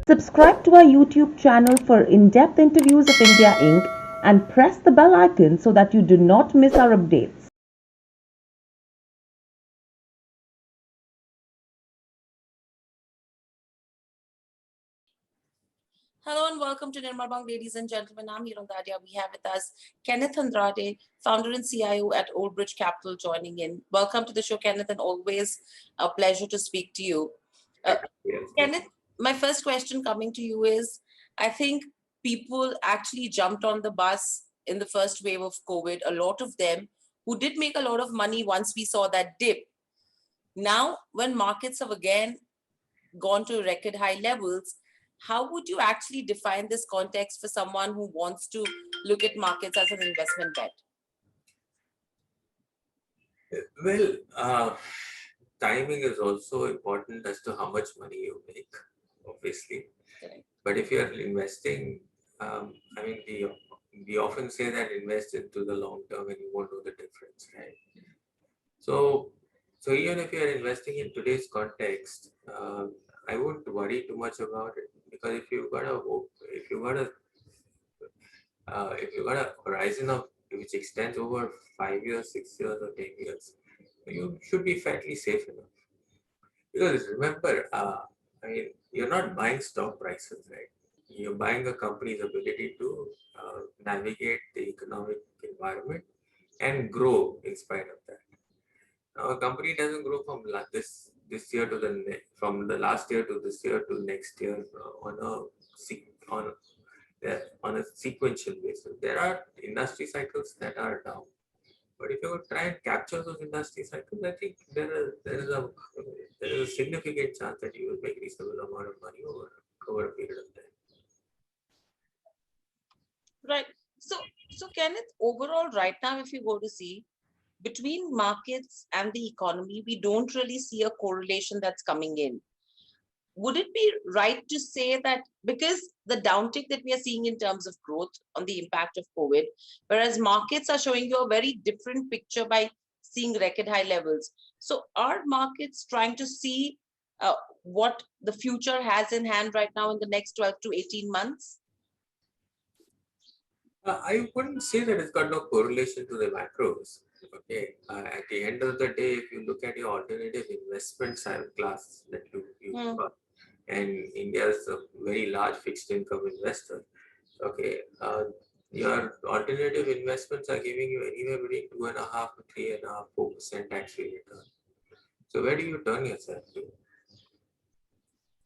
Subscribe to our YouTube channel for in-depth interviews of India Inc. and press the bell icon so that you do not miss our updates. Hello and welcome to Nirmal Bang, ladies and gentlemen. I'm Hiron Dadia. We have with us Kenneth Andrade, founder and CIO at Old Bridge Capital, joining in. Welcome to the show, Kenneth, and always a pleasure to speak to you. Yes, Kenneth, my first question coming to you is, I think people actually jumped on the bus in the first wave of COVID, a lot of them who did make a lot of money once we saw that dip. Now, when markets have again gone to record high levels, how would you actually define this context for someone who wants to look at markets as an investment bet? well, timing is also important as to how much money you make, obviously. Correct. But if you're investing, I mean, we often say that invest into the long term and you won't know the difference, right? So, so even if you're investing in today's context, I wouldn't worry too much about it because if you got a horizon of which extends over 5 years, 6 years, or 10 years, you should be fairly safe enough. Because remember, I mean, you're not buying stock prices, right? You're buying a company's ability to navigate the economic environment and grow in spite of that. Now, a company doesn't grow from this year to from the last year to this year to next year on on a sequential basis. There are industry cycles that are down. But if you try and capture those industry cycles, I think there is a significant chance that you will make reasonable amount of money over a period of time. Right. So Kenneth, overall, right now, if you go to see between markets and the economy, we don't really see a correlation that's coming in. Would it be right to say that because the downtick that we are seeing in terms of growth on the impact of COVID, whereas markets are showing you a very different picture by seeing record high levels. So are markets trying to see what the future has in hand right now in the next 12 to 18 months? I wouldn't say that it's got no correlation to the macros. Okay. At the end of the day, if you look at your alternative investment class that you got, and India is a very large fixed income investor. Okay, your alternative investments are giving you anywhere between 2.5 to 3.5, 4% tax free return. So where do you turn yourself to?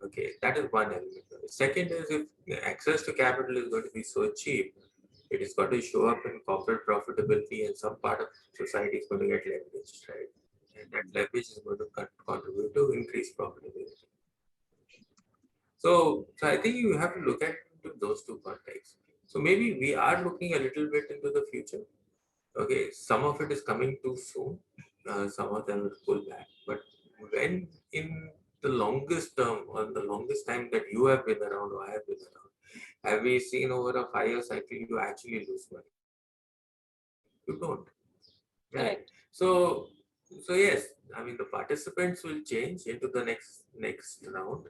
Okay, that is one element. Second is if access to capital is going to be so cheap, it is going to show up in corporate profitability and some part of society is going to get leveraged, right? And that leverage is going to contribute to increased profitability. So I think you have to look at those two contexts. So maybe we are looking a little bit into the future. Okay, some of it is coming too soon. Some of them will pull back. But when in the longest term or the longest time that you have been around or I have been around, have we seen over a 5 year cycle you actually lose money? You don't. Right. Correct. So yes, I mean the participants will change into the next round.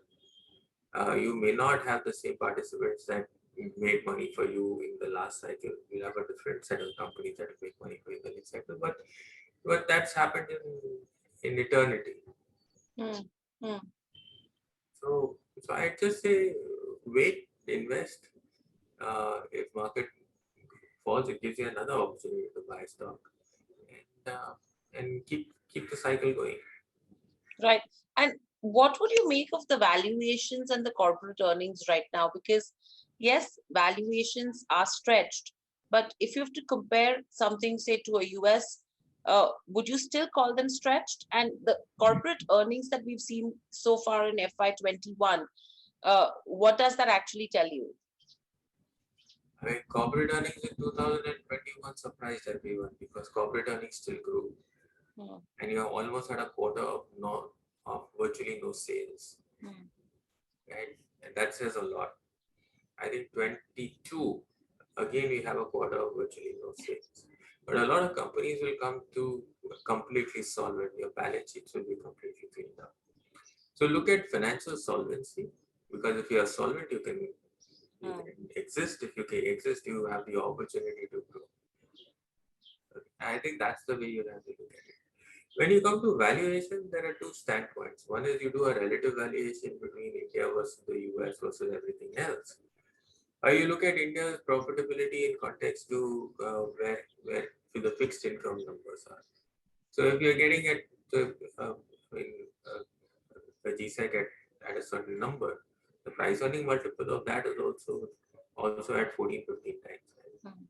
You may not have the same participants that made money for you in the last cycle. You'll have a different set of companies that will make money for you in the next cycle. But that's happened in eternity. Hmm. Hmm. So I just say wait, invest. If market falls, it gives you another opportunity to buy stock and keep the cycle going. Right. And what would you make of the valuations and the corporate earnings right now? Because, yes, valuations are stretched, but if you have to compare something, say, to a US, would you still call them stretched? And the corporate earnings that we've seen so far in FY21, what does that actually tell you? I mean, corporate earnings in 2021 surprised everyone because corporate earnings still grew, Hmm. and you almost had a quarter of virtually no sales, Hmm. right? And that says a lot. I think 22 again we have a quarter of virtually no sales, but a lot of companies will come to completely solvent. Your balance sheets will be completely cleaned up. So look at financial solvency because because if you are solvent, you can Hmm. exist. If you can exist, you have the opportunity to grow. I think that's the way you have to look at it. When you come to valuation, there are two standpoints. One is you do a relative valuation between India versus the US versus everything else. Or you look at India's profitability in context to where the fixed income numbers are. So if you're getting at in, uh, the GSEC at a certain number, the price earning multiple of that is also at 14, 15 times. Right? Hmm.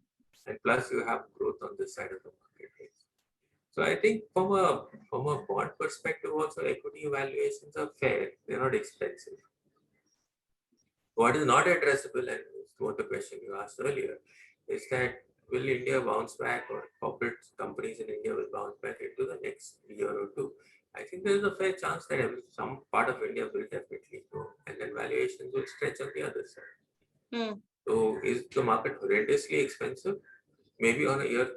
And plus you have growth on this side of the market. Right? So I think from a bond perspective, also equity valuations are fair. They're not expensive. What is not addressable, and what the question you asked earlier, is that will India bounce back, or corporate companies in India will bounce back into the next year or two? I think there is a fair chance that some part of India will definitely grow, and then valuations will stretch on the other side. Hmm. So is the market horrendously expensive? Maybe on a year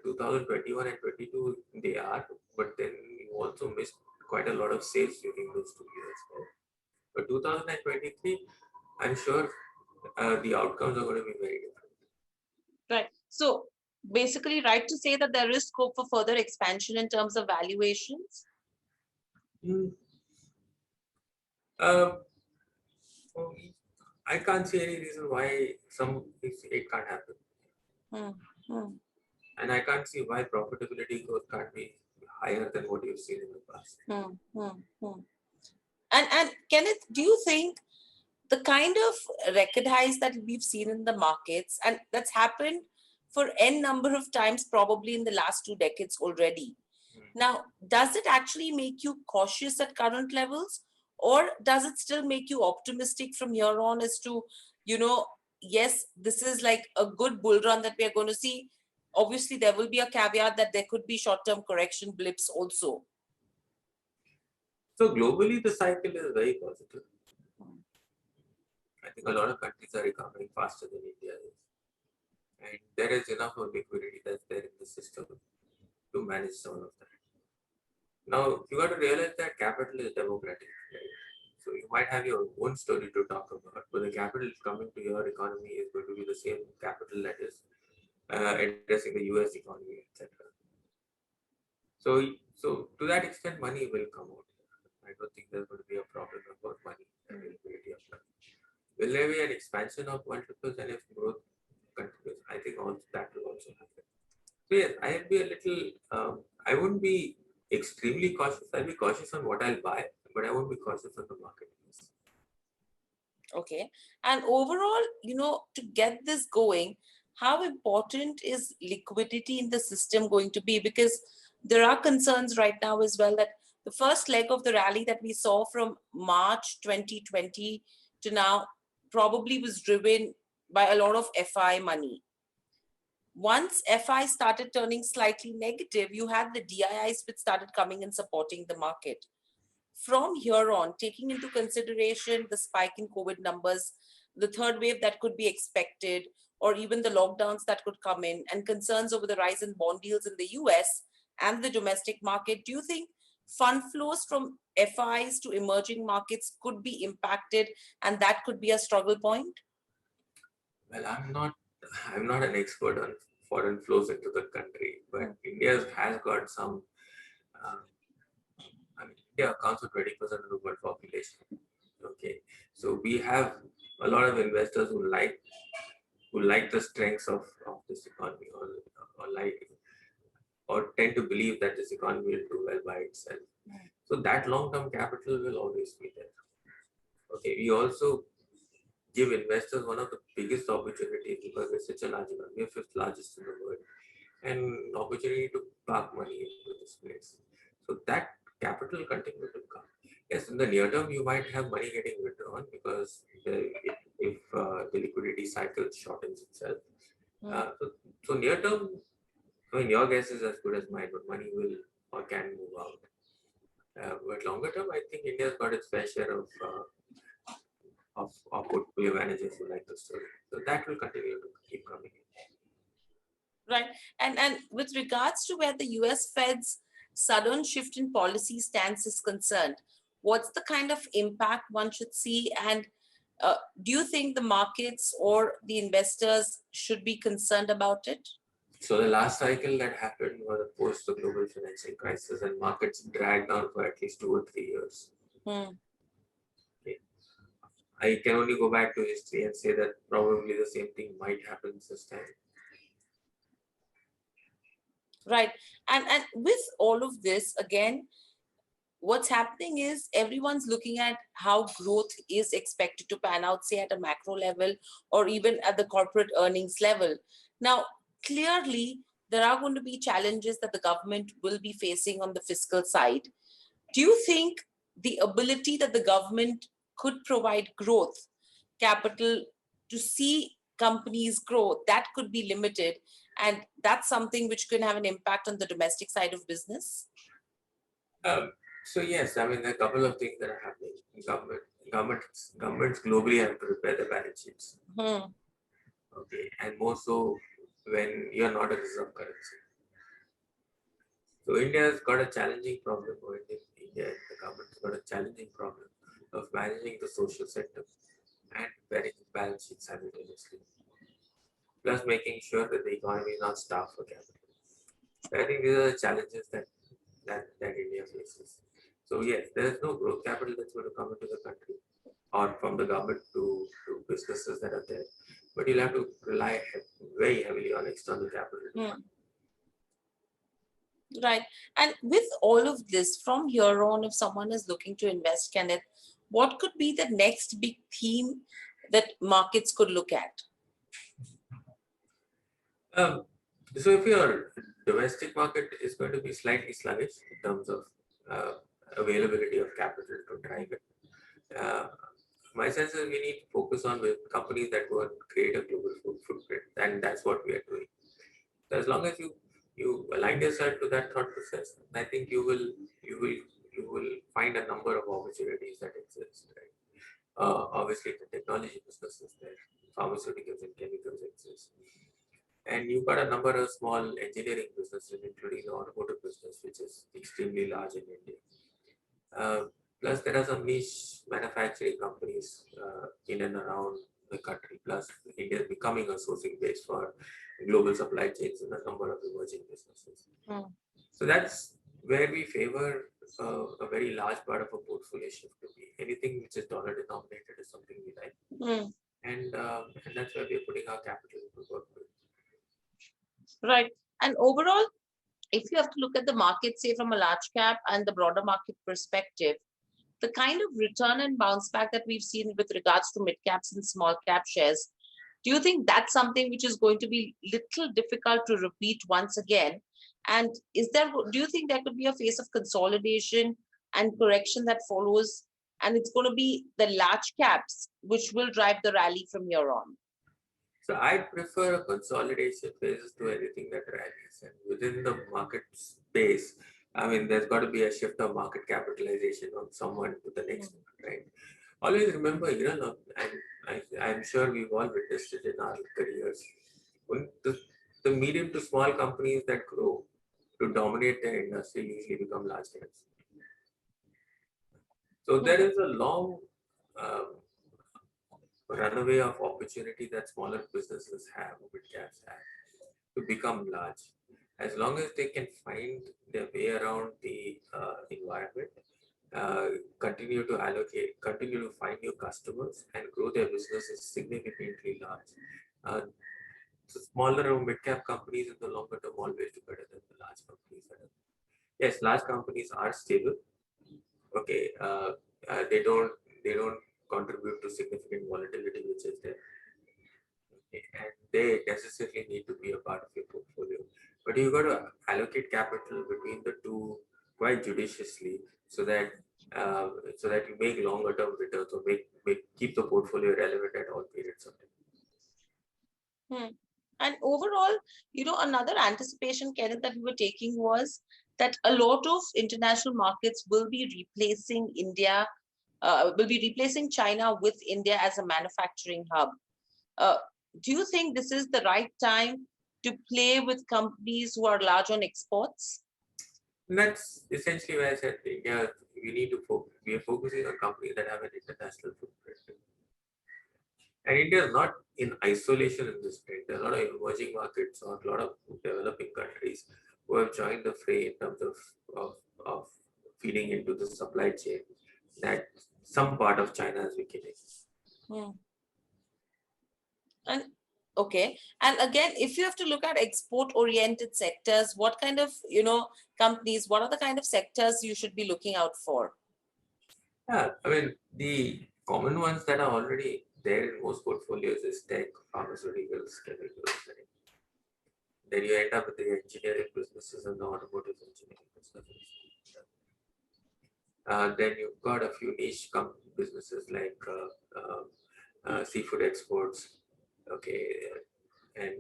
2021 and 22 they are, but then you also missed quite a lot of sales during those 2 years. Right? But 2023, I'm sure the outcomes are going to be very different. Right. So basically, right to say that there is scope for further expansion in terms of valuations. Mm. Uh, for me, I can't see any reason why it can't happen, Hmm. Hmm. and I can't see why profitability growth can't be higher than what you've seen in the past. Hmm. Hmm. Hmm. And Kenneth, do you think the kind of record highs that we've seen in the markets, and that's happened for n number of times, probably in the last 2 decades already. Now, does it actually make you cautious at current levels, or does it still make you optimistic from here on as to, yes, this is like a good bull run that we are going to see? Obviously, there will be a caveat that there could be short-term correction blips also. So globally, the cycle is very positive. I think a lot of countries are recovering faster than India is, and there is enough of liquidity that's there in the system to manage all of that. Now, you got to realize that capital is democratic, right? So you might have your own story to talk about, but the capital coming to your economy is going to be the same capital that is addressing the US economy, etc. So to that extent, money will come out. I don't think there's going to be a problem about money availability of money. Will there be an expansion of multiples, and if growth continues, I think also that will also happen. So yes, I'll be a little. I wouldn't be extremely cautious. I'll be cautious on what I'll buy, but I won't be cautious on the market. Okay. And overall, to get this going, how important is liquidity in the system going to be? Because there are concerns right now as well that the first leg of the rally that we saw from March 2020 to now probably was driven by a lot of FI money. Once FI started turning slightly negative, you had the DIIs which started coming and supporting the market. From here on, taking into consideration the spike in COVID numbers, the third wave that could be expected, or even the lockdowns that could come in, and concerns over the rise in bond yields in the US and the domestic market, do you think fund flows from FIs to emerging markets could be impacted and that could be a struggle point? Well, I'm not an expert on foreign flows into the country, but India has got some. Uh, I mean, India accounts for 20% of the world population. Okay, so we have a lot of investors who like the strengths of this economy, or tend to believe that this economy will do well by itself. So that long-term capital will always be there. Okay, we also give investors one of the biggest opportunities because we're such a large economy. We're fifth largest in the world, and opportunity to park money into this place. So that capital continue to come. Yes, in the near term, you might have money getting withdrawn because if the liquidity cycle shortens itself. So near term, I mean, your guess is as good as mine, but money will or can move out. But longer term, I think India's got its fair share of portfolio managers who like the story. So that will continue to keep coming in. Right. And with regards to where the US Fed's sudden shift in policy stance is concerned, what's the kind of impact one should see? And Do you think the markets or the investors should be concerned about it? So the last cycle that happened was post the global financial crisis, and markets dragged down for at least 2 or 3 years. Hmm. Okay. I can only go back to history and say that probably the same thing might happen this time. Right. And with all of this, again, what's happening is everyone's looking at how growth is expected to pan out, say at a macro level or even at the corporate earnings level. Now, clearly, there are going to be challenges that the government will be facing on the fiscal side. Do you think the ability that the government could provide growth capital to see companies grow, that could be limited, and that's something which can have an impact on the domestic side of business? Um, so yes, I mean there are a couple of things that are happening. Governments globally have to repair their balance sheets. Hmm. Okay, and more so when you're not a reserve currency. So India has got a challenging problem, or India, the government's got a challenging problem of managing the social sector and repairing the balance sheet simultaneously, plus making sure that the economy is not starved for capital. So I think these are the challenges that India faces. So yes, there is no growth capital that's going to come into the country or from the government to businesses that are there. But you'll have to rely very heavily on external capital. Hmm. Right. And with all of this, from here on, if someone is looking to invest, Kenneth, what could be the next big theme that markets could look at? Um, so if your domestic market is going to be slightly sluggish in terms of uh, availability of capital to drive it, my sense is we need to focus on with companies that will create a global footprint, and that's what we are doing. So as long as you align yourself to that thought process, I think you will find a number of opportunities that exist. Right? Obviously, the technology business is there, pharmaceuticals and chemicals exist, and you've got a number of small engineering businesses, including the automotive business, which is extremely large in India. Plus, there are some niche manufacturing companies in and around the country. Plus, India is becoming a sourcing base for global supply chains and a number of emerging businesses. Hmm. So that's where we favor a very large part of a portfolio shift to be. Anything which is dollar denominated is something we like, Hmm. and that's where we're putting our capital to work with. Right. And overall, if you have to look at the market, say from a large cap and the broader market perspective, the kind of return and bounce back that we've seen with regards to mid caps and small cap shares, do you think that's something which is going to be little difficult to repeat once again? And do you think there could be a phase of consolidation and correction that follows? And it's going to be the large caps which will drive the rally from here on. So I prefer a consolidation phase to anything that rallies. And within the market space, I mean, there's got to be a shift of market capitalization on someone to the next one, right? Always remember, and I'm sure we've all witnessed it in our careers. When the medium to small companies that grow to dominate their industry usually become large caps. So there is a long um, runaway of opportunity that smaller businesses have, mid caps have, to become large. As long as they can find their way around the environment, uh, continue to find new customers, and grow their businesses significantly large. So smaller or mid-cap companies in the longer term always do better than the large companies. Yes, large companies are stable. Okay, they don't contribute to significant volatility, which is there, and they necessarily need to be a part of your portfolio. But you've got to allocate capital between the two quite judiciously, so that you make longer term returns, or keep the portfolio relevant at all periods of time. Hmm. And overall, another anticipation, Kenneth, that we were taking was that a lot of international markets will be replacing India, will be replacing China with India as a manufacturing hub. Uh, do you think this is the right time to play with companies who are large on exports? And that's essentially why I said, we need to focus. We are focusing on companies that have an international footprint. And India is not in isolation in this trend. There are a lot of emerging markets or a lot of developing countries who have joined the fray in terms of feeding into the supply chain that some part of China is weakening. Hmm. And okay, and again, if you have to look at export-oriented sectors, what kind of companies? What are the kind of sectors you should be looking out for? Yeah, I mean, the common ones that are already there in most portfolios is tech, pharmaceuticals, chemicals. Right? Then you end up with the engineering businesses and the automotive engineering businesses. Then you've got a few niche businesses like seafood exports, okay, and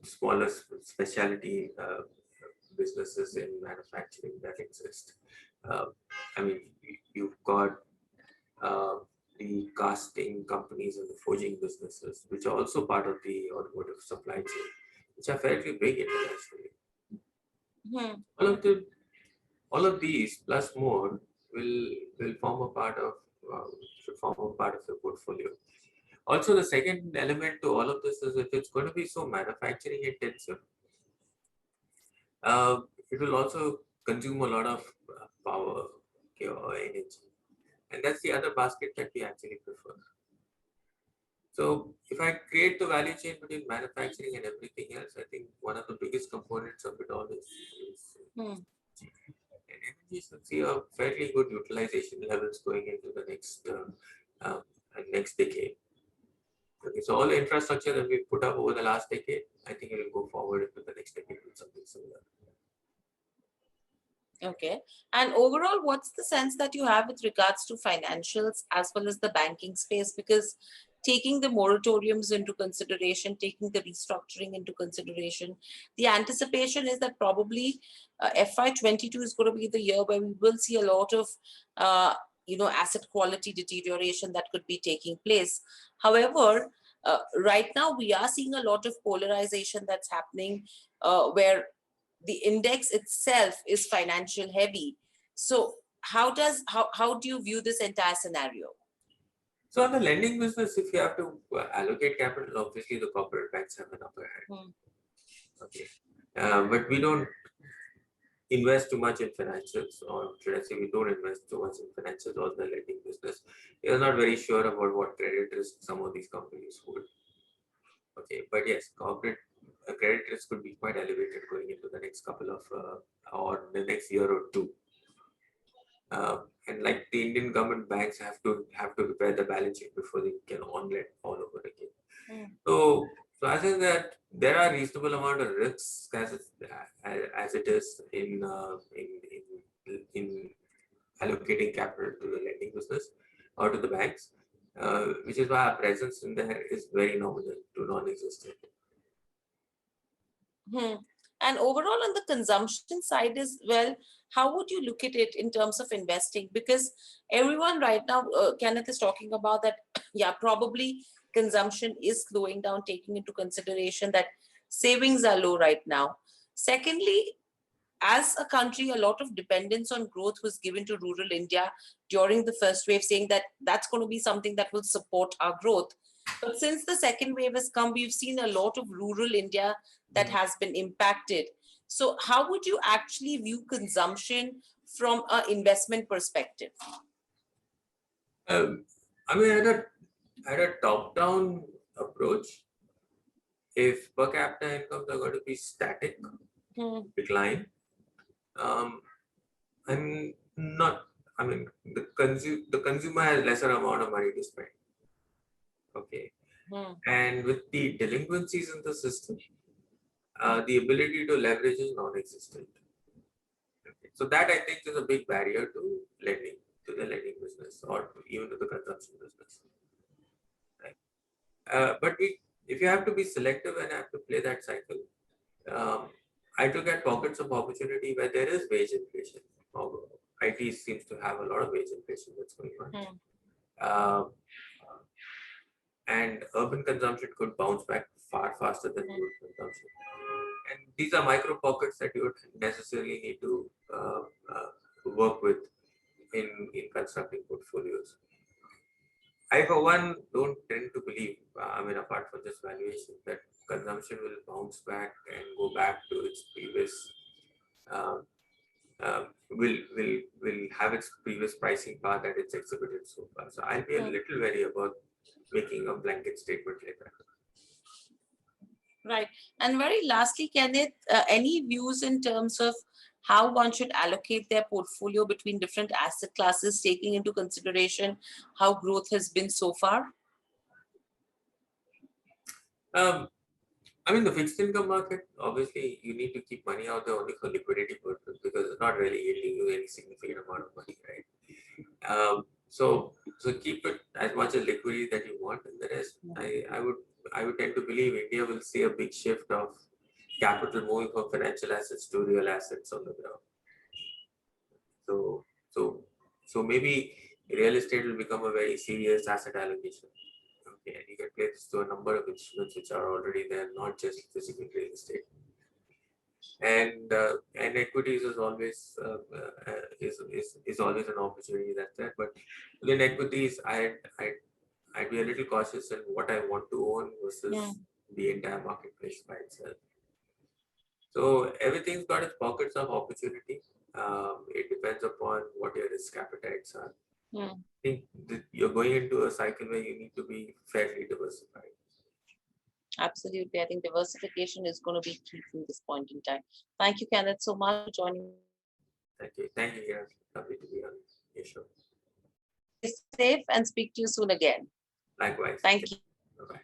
smaller specialty businesses in manufacturing that exist. Uh, I mean, you've got uh, the casting companies and the forging businesses, which are also part of the automotive supply chain, which are fairly big internationally. Hmm. All of the all of these plus more will form a part of should form a part of your portfolio. Also, the second element to all of this is if it's going to be so manufacturing intensive, it will also consume a lot of power, okay, or energy, and that's the other basket that we actually prefer. So if I create the value chain between manufacturing and everything else, I think one of the biggest components of it all is Hmm. and energy should see a fairly good utilization levels going into the next decade. Okay, so all the infrastructure that we put up over the last decade, I think it will go forward into the next decade with something similar. Okay. And overall, what's the sense that you have with regards to financials as well as the banking space? Because taking the moratoriums into consideration, taking the restructuring into consideration, the anticipation is that probably FY22 is going to be the year where we will see a lot of, asset quality deterioration that could be taking place. However, right now we are seeing a lot of polarization that's happening, where the index itself is financial heavy. So how do you view this entire scenario? So on the lending business, if you have to allocate capital, obviously the corporate banks have an upper hand. Hmm. Okay, but we don't invest too much in financials, or should I say, we don't invest too much in financials or the lending business. We are not very sure about what credit risk some of these companies hold. Okay, but yes, corporate credit risk could be quite elevated going into the next couple of or the next year or two. And like the Indian government banks have to repair the balance sheet before they can on lend all over again. Hmm. So I think that there are reasonable amount of risks as it is in allocating capital to the lending business or to the banks, which is why our presence in there is very nominal to non-existent. Hmm. And overall, on the consumption side as well, how would you look at it in terms of investing? Because everyone right now, Kenneth is talking about that, yeah, probably consumption is slowing down, taking into consideration that savings are low right now. Secondly, as a country, a lot of dependence on growth was given to rural India during the first wave, saying that that's going to be something that will support our growth. But since the second wave has come, we've seen a lot of rural India that has been impacted. So, how would you actually view consumption from an investment perspective? Um, I mean, at a top-down approach, if per capita incomes are going to be static, Hmm. decline, um, I'm not. I mean, the consumer has lesser amount of money to spend. Okay, Hmm. and with the delinquencies in the system, the ability to leverage is non-existent. Okay. So that I think is a big barrier to the lending business, or even to the consumption business. Right? If you have to be selective and have to play that cycle, um, I look at pockets of opportunity where there is wage inflation. IT seems to have a lot of wage inflation that's going on. Hmm. Um, and urban consumption could bounce back far faster than rural consumption. And these are micro pockets that you would necessarily need to work with in constructing portfolios. I for one don't tend to believe, apart from just valuation, that consumption will bounce back and go back to its previous, um, will have its previous pricing power that it's exhibited so far. So I'll be a Hmm. little wary about making a blanket statement like that. Right. And very lastly, Kenneth, any views in terms of how one should allocate their portfolio between different asset classes, taking into consideration how growth has been so far? Um, the fixed income market, obviously, you need to keep money out there only for liquidity purposes because it's not really yielding you any significant amount of money, right? So keep it as much as liquidity that you want, and the rest, I would tend to believe India will see a big shift of capital moving from financial assets to real assets on the ground. So so so maybe real estate will become a very serious asset allocation. Okay, and you can play this to a number of instruments which are already there, not just physical real estate. And equities is always is always an opportunity that's there. But within equities, I'd be a little cautious in what I want to own Hmm. versus the entire marketplace by itself. So everything's got its pockets of opportunity. It depends upon what your risk appetites are. Hmm. I think that you're going into a cycle where you need to be fairly diversified. Absolutely. I think diversification is going to be key from this point in time. Thank you, Kenneth, so much for joining. Thank you. Thank you, Kiran. Lovely to be on your show. Stay safe and speak to you soon again. Likewise. Thank you. Bye-bye.